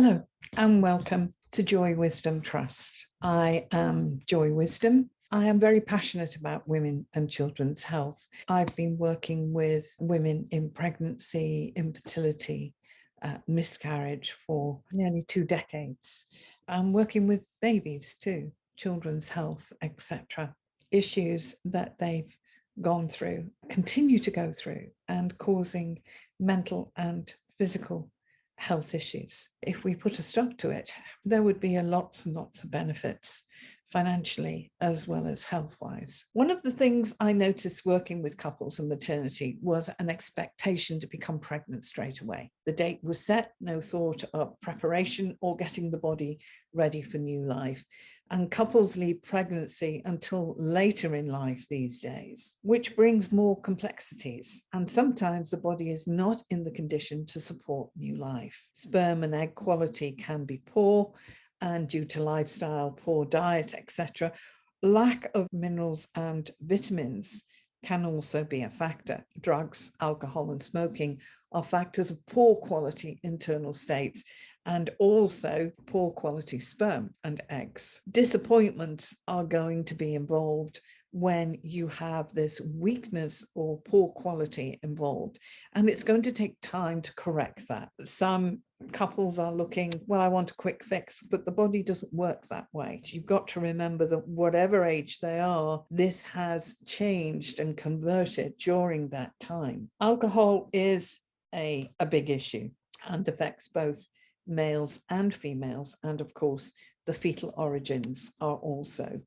Hello and welcome to Joy Wisdom Trust. I am Joy Wisdom. I am very passionate about women and children's health. I've been working with women in pregnancy, infertility, miscarriage for nearly 2 decades. I'm working with babies too, children's health, etc. Issues that they've gone through, continue to go through, and causing mental and physical health issues. If we put a stop to it, there would be lots and lots of benefits financially as well as health-wise. One of the things I noticed working with couples and maternity was an expectation to become pregnant straight away. The date was set, no thought of preparation or getting the body ready for new life. And couples leave pregnancy until later in life these days, which brings more complexities. And sometimes the body is not in the condition to support new life. Sperm and egg quality can be poor, and due to lifestyle, poor diet, etc., lack of minerals and vitamins can also be a factor. Drugs, alcohol, and smoking are factors of poor quality internal states and also poor quality sperm and eggs. Disappointments are going to be involved when you have this weakness or poor quality involved, and it's going to take time to correct that. Some couples are looking, well, I want a quick fix, but the body doesn't work that way. You've got to remember that whatever age they are, this has changed and converted during that time. Alcohol is a big issue and affects both males and females, and of course the fetal origins are also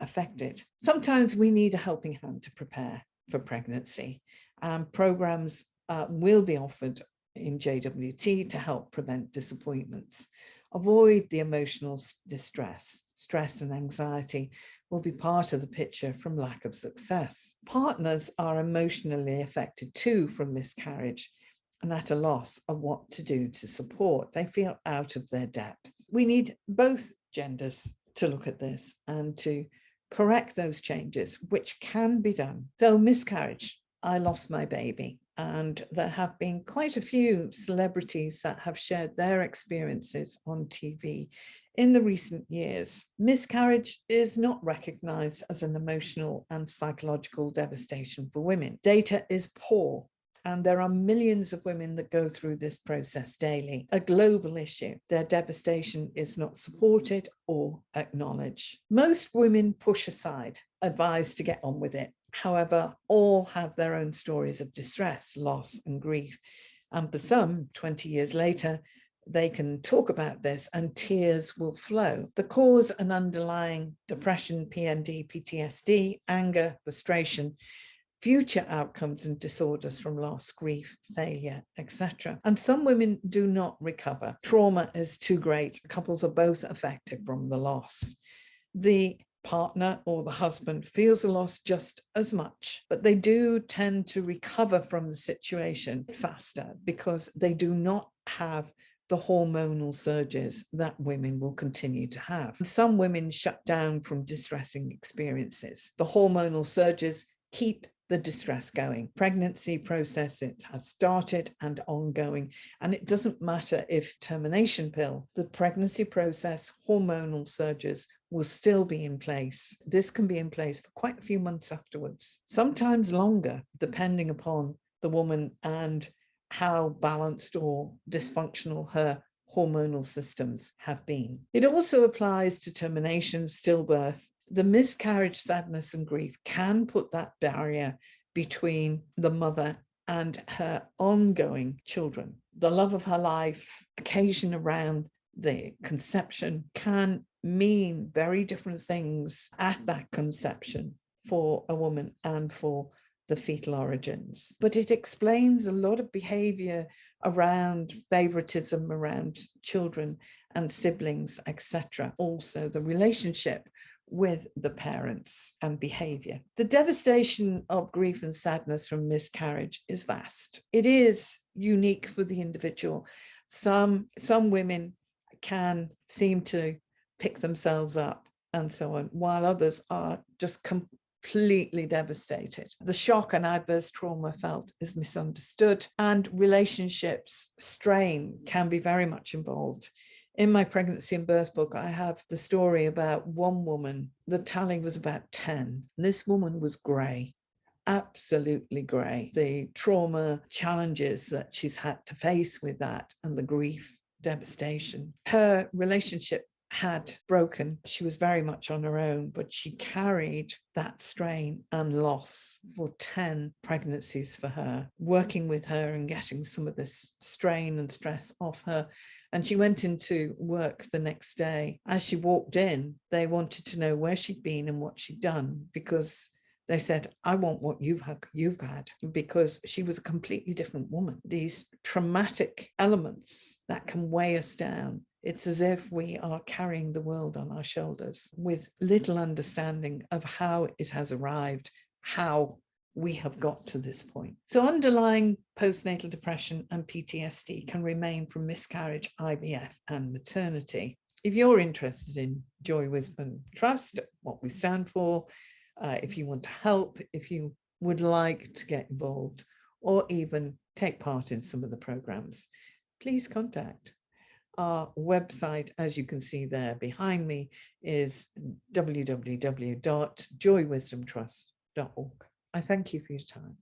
affected. Sometimes we need a helping hand to prepare for pregnancy, and programs will be offered in JWT to help prevent disappointments. Avoid the emotional distress. Stress and anxiety will be part of the picture from lack of success. Partners are emotionally affected too from miscarriage and at a loss of what to do to support. They feel out of their depth. We need both genders to look at this and to correct those changes, which can be done. So miscarriage, I lost my baby. And there have been quite a few celebrities that have shared their experiences on TV in the recent years. Miscarriage is not recognized as an emotional and psychological devastation for women. Data is poor, and there are millions of women that go through this process daily. A global issue. Their devastation is not supported or acknowledged. Most women push aside, advised to get on with it. However, all have their own stories of distress, loss, and grief. And for some, 20 years later, they can talk about this and tears will flow. The cause and underlying depression, PND, PTSD, anger, frustration, future outcomes and disorders from loss, grief, failure, etc. And some women do not recover. Trauma is too great. Couples are both affected from the loss. The partner or the husband feels the loss just as much, but they do tend to recover from the situation faster because they do not have the hormonal surges that women will continue to have. Some women shut down from distressing experiences. The hormonal surges keep the distress going. Pregnancy process, it has started and ongoing, and it doesn't matter if termination pill, the pregnancy process, hormonal surges will still be in place. This can be in place for quite a few months afterwards, sometimes longer, depending upon the woman and how balanced or dysfunctional her hormonal systems have been. It also applies to termination, stillbirth. The miscarriage, sadness, and grief can put that barrier between the mother and her ongoing children. The love of her life, occasion around the conception can mean very different things at that conception for a woman and for the fetal origins. But it explains a lot of behavior around favoritism around children and siblings, etc. Also the relationship with the parents and behavior. The devastation of grief and sadness from miscarriage is vast. It is unique for the individual. Some women can seem to pick themselves up and so on, while others are just completely devastated. The shock and adverse trauma felt is misunderstood, and relationships strain can be very much involved. In my pregnancy and birth book, I have the story about one woman. The tally was about 10. This woman was grey, absolutely grey. The trauma challenges that she's had to face with that, and the grief, devastation. Her relationship had broken. She was very much on her own, but she carried that strain and loss for 10 pregnancies for her, working with her and getting some of this strain and stress off her. And she went into work the next day. As she walked in, they wanted to know where she'd been and what she'd done, because they said, I want what you've had, because she was a completely different woman. These traumatic elements that can weigh us down. It's as if we are carrying the world on our shoulders with little understanding of how it has arrived, how we have got to this point. So underlying postnatal depression and PTSD can remain from miscarriage, IVF, and maternity. If you're interested in Joy, Wisdom, Trust, what we stand for, if you want to help, if you would like to get involved, or even take part in some of the programs, please contact. Our website, as you can see there behind me, is www.joywisdomtrust.org. I thank you for your time.